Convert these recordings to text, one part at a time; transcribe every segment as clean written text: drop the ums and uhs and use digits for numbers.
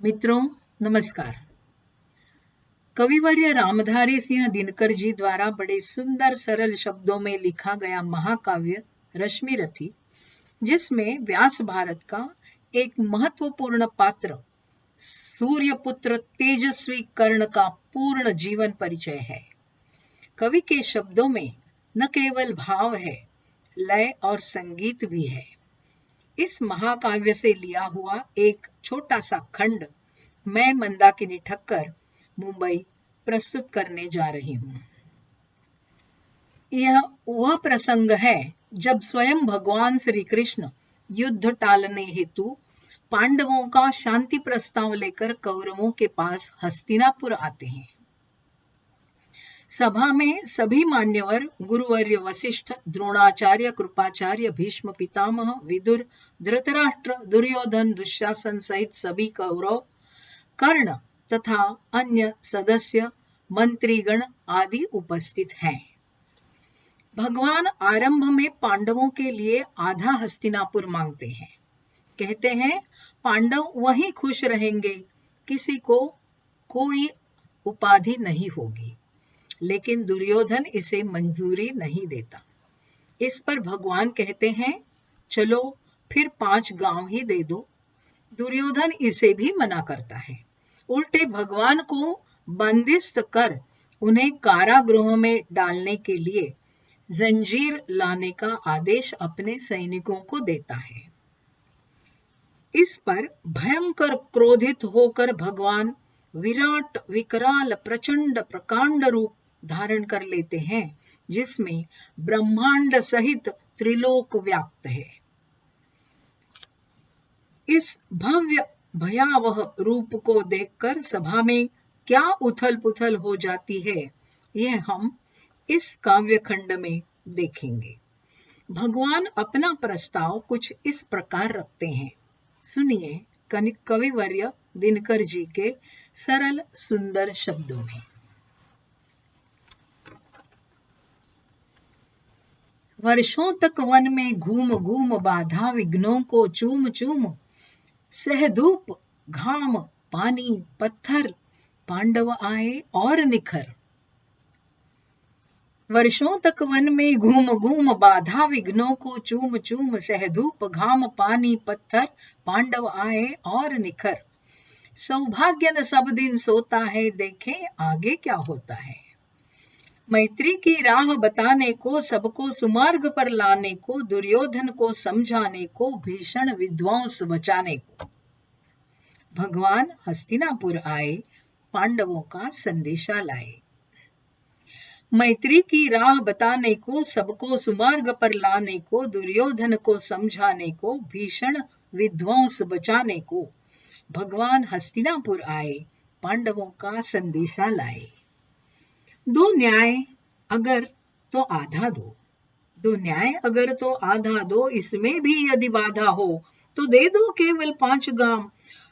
मित्रों नमस्कार। कविवर्य रामधारी सिंह दिनकर जी द्वारा बड़े सुंदर सरल शब्दों में लिखा गया महाकाव्य रश्मि रथी, जिसमें व्यास भारत का एक महत्वपूर्ण पात्र सूर्यपुत्र तेजस्वी कर्ण का पूर्ण जीवन परिचय है। कवि के शब्दों में न केवल भाव है, लय और संगीत भी है। इस महाकाव्य से लिया हुआ एक छोटा सा खंड मैं मंदाकिनी ठक्कर मुंबई प्रस्तुत करने जा रही हूँ। यह वह प्रसंग है जब स्वयं भगवान श्री कृष्ण युद्ध टालने हेतु पांडवों का शांति प्रस्ताव लेकर कौरवों के पास हस्तिनापुर आते हैं। सभा में सभी मान्यवर गुरुवर्य वशिष्ठ, द्रोणाचार्य, कृपाचार्य, भीष्म पितामह, विदुर, धृतराष्ट्र, दुर्योधन, दुशासन सहित सभी कौरव, कर्ण तथा अन्य सदस्य, मंत्रीगण आदि उपस्थित हैं। भगवान आरंभ में पांडवों के लिए आधा हस्तिनापुर मांगते हैं। कहते हैं पांडव वहीं खुश रहेंगे, किसी को कोई उपाधि नहीं होगी। लेकिन दुर्योधन इसे मंजूरी नहीं देता। इस पर भगवान कहते हैं चलो फिर 5 गांव ही दे दो। दुर्योधन इसे भी मना करता है। उल्टे भगवान को बंदिस्त कर उन्हें कारागृह में डालने के लिए जंजीर लाने का आदेश अपने सैनिकों को देता है। इस पर भयंकर क्रोधित होकर भगवान विराट विकराल प्रचंड प्रकांड रूप धारण कर लेते हैं, जिसमें ब्रह्मांड सहित त्रिलोक व्याप्त है। इस भव्य भयावह रूप को देखकर सभा में क्या उथल पुथल हो जाती है, यह हम इस काव्य खंड में देखेंगे। भगवान अपना प्रस्ताव कुछ इस प्रकार रखते हैं। सुनिए कविवर्य दिनकर जी के सरल सुंदर शब्दों में। वर्षों तक वन में घूम घूम बाधा विघ्नों को चूम चूम, सह धूप घाम पानी पत्थर पांडव आए और निखर। वर्षों तक वन में घूम घूम बाधा विघ्नों को चूम चूम, सह धूप घाम पानी पत्थर पांडव आए और निखर। सौभाग्य न सब दिन सोता है, देखें आगे क्या होता है। मैत्री की राह बताने को, सबको सुमार्ग पर लाने को, दुर्योधन को समझाने को, भीषण विध्वंस बचाने को भगवान हस्तिनापुर आए, पांडवों का संदेशा लाए। मैत्री की राह बताने को, सबको सुमार्ग पर लाने को, दुर्योधन को समझाने को, भीषण विध्वंस बचाने को भगवान हस्तिनापुर आए, पांडवों का संदेशा लाए। दो न्याय अगर तो आधा दो, दो न्याय अगर तो आधा दो, इसमें भी यदि बाधा हो तो दे दो केवल 5 गांव,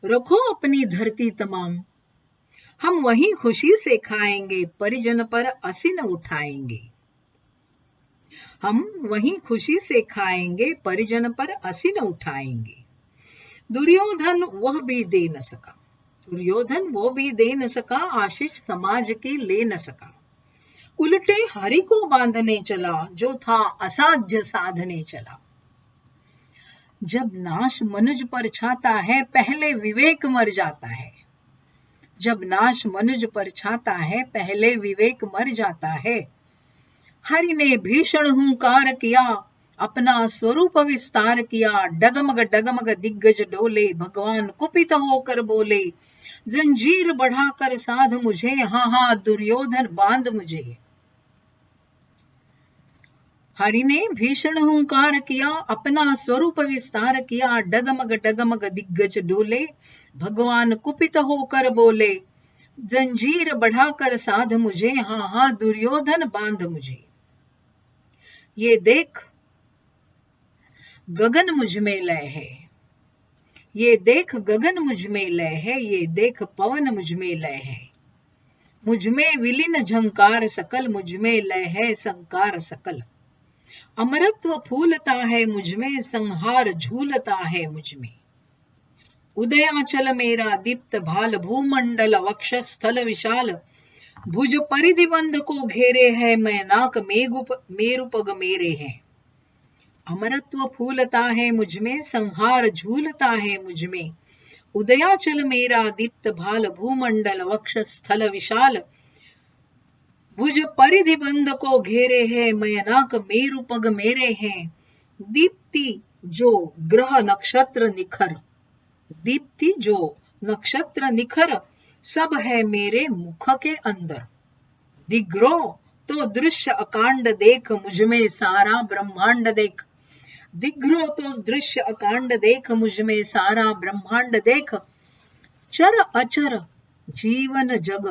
रखो अपनी धरती तमाम। हम वहीं खुशी से खाएंगे, परिजन पर असिन उठाएंगे। हम वहीं खुशी से खाएंगे, परिजन पर असिन उठाएंगे। दुर्योधन वह भी दे न सका, दुर्योधन वो भी दे न सका, आशीष समाज की ले न सका। उल्टे हरि को बांधने चला, जो था असाध्य साधने चला। जब नाश मनुज पर छाता है, पहले विवेक मर जाता है। जब नाश मनुज पर छाता है, पहले विवेक मर जाता है। हरि ने भीषण हुंकार किया, अपना स्वरूप विस्तार किया। डगमग डगमग दिग्गज डोले, भगवान कुपित होकर बोले, जंजीर बढ़ाकर साध मुझे, हाँ हाँ दुर्योधन बांध मुझे। हरि ने भीषण हुंकार किया, अपना स्वरूप विस्तार किया। डगमग डगमग दिग्गज डोले, भगवान कुपित होकर बोले, जंजीर बढ़ाकर साध मुझे, हाँ हाँ दुर्योधन बांध मुझे। ये देख गगन मुझ में लय है, ये देख गगन मुझ में लय है, ये देख पवन मुझ में लय है। मुझ में विलीन झंकार सकल, मुझ में लय है संकार सकल। अमरत्व फूलता है मुझ में, संहार झूलता है मुझ में। उदयाचल मेरा दीप्त भाल, भूमंडल वक्षस्थल विशाल, भुज परिधि बंध को घेरे है, मैनाक मेरुपग मेरे हैं। अमरत्व फूलता है मुझमें, संहार झूलता है मुझमें, उदयाचल मेरा दीप्त भाल, भूमंडल वक्षस्थल विशाल, भुज परिधि बंध को घेरे है, मैनाक मेरुपग मेरे हैं। दीप्ति जो ग्रह नक्षत्र निखर, दीप्ति जो नक्षत्र निखर, सब है मेरे मुख के अंदर। दिग्रो तो दृश्य अकांड देख, मुझमें सारा ब्रह्मांड देख, दिग्रो तो दृश्य अकांड देख, मुझमें सारा ब्रह्मांड देख। चर अचर जीवन जग,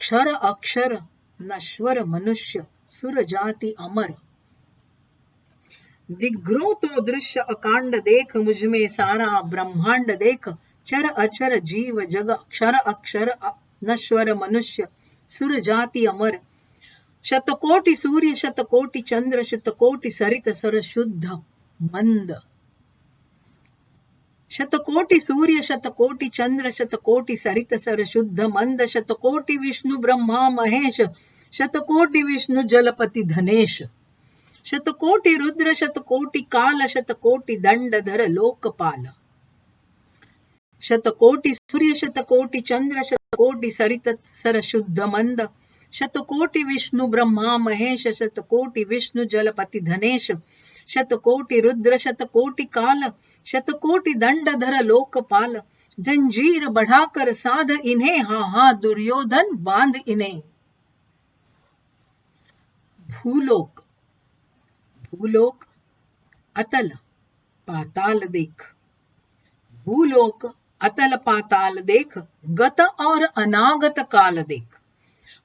क्षर अक्षर नश्वर मनुष्य, सुर जाति अमर। दिग्रो तो दृश्य अकांड देख, मुझमें सारा ब्रह्मांड देख, चर अचर जीव जग, क्षर अक्षर नश्वर मनुष्य, सुर जाति अमर। शतकोटि सूर्य शतकोटि चंद्र, शतकोटि सरित सर शुद्ध मंद। शतकोटि सूर्य शतकोटि चंद्र, शतकोटि सरित सर शुद्ध मंद। शतकोटि विष्णु ब्रह्मा महेश, शतकोटि विष्णु जलपति धनेश, शतकोटि रुद्र शतकोटि काल, शतकोटि दंडधर लोकपाल। शतकोटि सूर्य शतकोटि चंद्र, शतकोटि सरित सर शुद्ध मंद। शतकोटि विष्णु ब्रह्मा महेश, शतकोटि विष्णु जलपति धनेश, शतकोटि रुद्र शतकोटि काल, शतकोटि दंडधर लोकपाल। जंजीर बढ़ाकर साध इन्हें, हाँ हाँ दुर्योधन बांध इन्हें। भूलोक, भूलोक अतल पाताल देख, भूलोक अतल पाताल देख, गत और अनागत काल देख।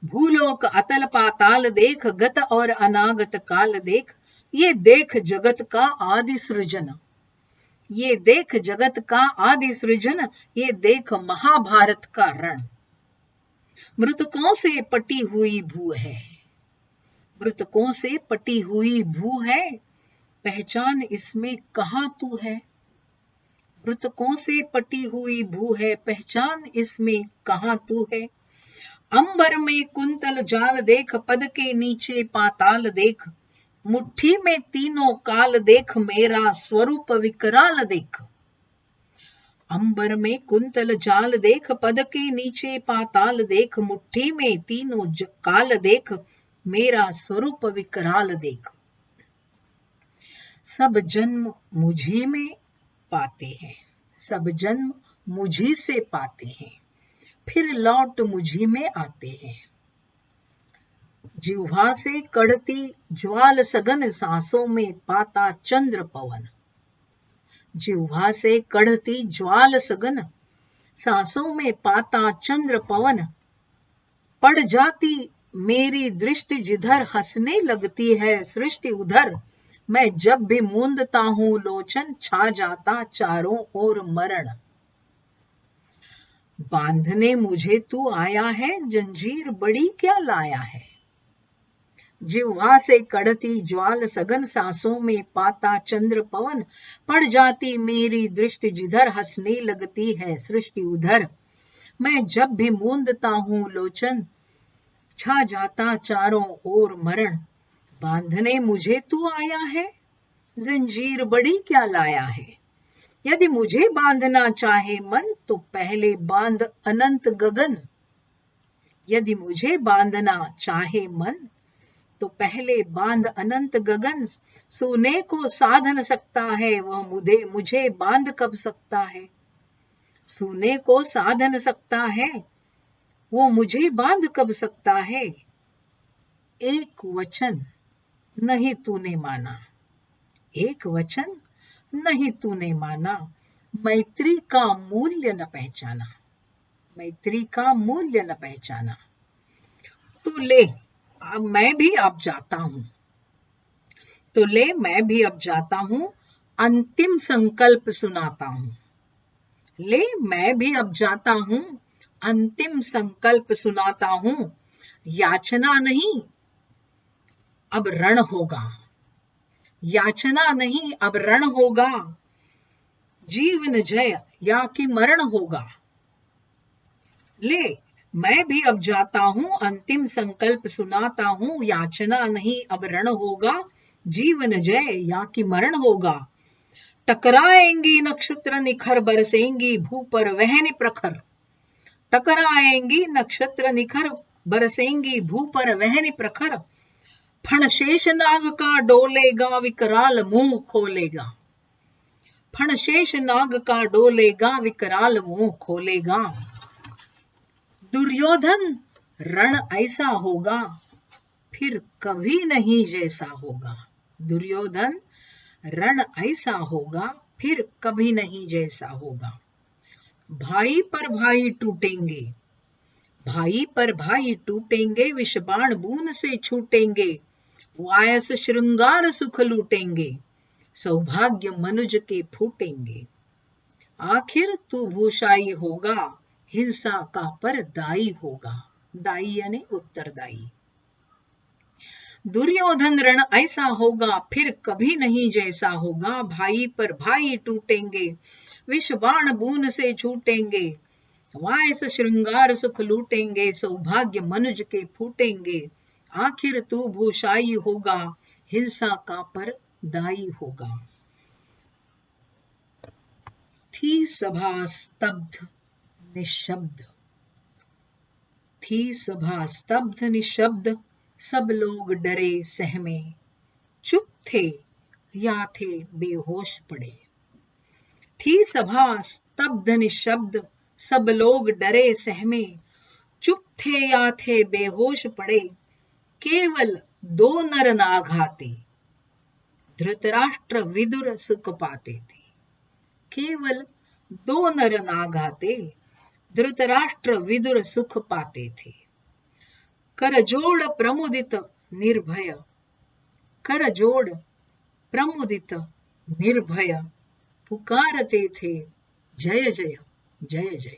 भूलोक अतल पाताल देख, गत और अनागत काल देख। ये देख जगत का आदि सृजन, ये देख जगत का आदि सृजन, ये देख महाभारत का रण। मृतकों से पटी हुई भू है, मृतकों से पटी हुई भू है, पहचान इसमें कहां तू है। मृतकों से पटी हुई भू है, पहचान इसमें कहां तू है। अंबर में कुंतल जाल देख, पद के नीचे पाताल देख, मुट्ठी में तीनों काल देख, मेरा स्वरूप विकराल देख। अंबर में कुंतल जाल देख, पद के नीचे पाताल देख, मुट्ठी में तीनों काल देख, मेरा स्वरूप विकराल देख। सब जन्म मुझी में पाते हैं, सब जन्म मुझी से पाते हैं, फिर लौट मुझी में आते हैं। जिह्वा से कढ़ती ज्वाल सघन, सांसों में पाता चंद्र पवन। जिह्वा से कढ़ती ज्वाल सघन, सांसों में पाता चंद्र पवन। पड़ जाती मेरी दृष्टि जिधर, हंसने लगती है सृष्टि उधर। मैं जब भी मूंदता हूं लोचन, छा जाता चारों ओर मरण। बांधने मुझे तू आया है, जंजीर बड़ी क्या लाया है। जिह्वा से कढ़ती ज्वाल सघन, सांसों में पाता चंद्र पवन। पड़ जाती मेरी दृष्टि जिधर, हंसने लगती है सृष्टि उधर। मैं जब भी मूंदता हूं लोचन, छा जाता चारों ओर मरण। बांधने मुझे तू आया है, जंजीर बड़ी क्या लाया है। यदि मुझे बांधना चाहे मन, तो पहले बांध अनंत गगन। यदि मुझे बांधना चाहे मन, तो पहले बांध अनंत गगन। सोने को साध न सकता है वह, मुझे बांध कब सकता है। सोने को साध न सकता है वो, मुझे बांध कब सकता है। एक वचन नहीं तूने माना, एक वचन नहीं तूने माना। मैत्री का मूल्य न पहचाना, मैत्री का मूल्य न पहचाना। तो ले अब मैं भी अब जाता हूं, तो ले मैं भी अब जाता हूं, अंतिम संकल्प सुनाता हूं। ले मैं भी अब जाता हूं, अंतिम संकल्प सुनाता हूं। याचना नहीं अब रण होगा, याचना नहीं अब रण होगा। जीवन जय या कि मरण होगा। ले मैं भी अब जाता हूँ, अंतिम संकल्प सुनाता हूँ, याचना नहीं अब रण होगा, जीवन जय या कि मरण होगा। टकराएंगी नक्षत्र निखर, बरसेंगी भू पर वहन प्रखर। टकराएंगी नक्षत्र निखर, बरसेंगी भू पर वहन प्रखर। फण शेष नाग का डोलेगा, विकराल मुंह खोलेगा। फण शेष नाग का डोलेगा, विकराल मुंह खोलेगा। दुर्योधन रण ऐसा होगा, फिर कभी नहीं जैसा होगा। दुर्योधन रण ऐसा होगा, फिर कभी नहीं जैसा होगा। भाई पर भाई टूटेंगे, भाई पर भाई टूटेंगे, विषबाण बून से छूटेंगे, वायस श्रृंगार सुख लूटेंगे, सौभाग्य मनुज के फूटेंगे। आखिर तू भूषाई होगा, हिंसा का पर दाई होगा। दाई यानी उत्तरदायी। दुर्योधन रण ऐसा होगा, फिर कभी नहीं जैसा होगा। भाई पर भाई टूटेंगे, विष बाण बून से छूटेंगे, वायस श्रृंगार सुख लूटेंगे, सौभाग्य मनुज के फूटेंगे। आखिर तू भूषाई होगा, हिंसा का पर दाई होगा। थी सभा स्तब्ध निशब्द, थी सभा स्तब्ध निशब्द, सब लोग डरे सहमे, चुप थे या थे बेहोश पड़े। थी सभा स्तब्ध निशब्द, सब लोग डरे सहमे, चुप थे या थे बेहोश पड़े। केवल दो नर नाघाते, धृतराष्ट्र विदुर सुख पाते थे। केवल दो नर नाघाते, धृतराष्ट्र विदुर सुख पाते थे। करजोड़ प्रमुदित निर्भय, करजोड़ प्रमुदित निर्भय, पुकारते थे जय जय जय जय।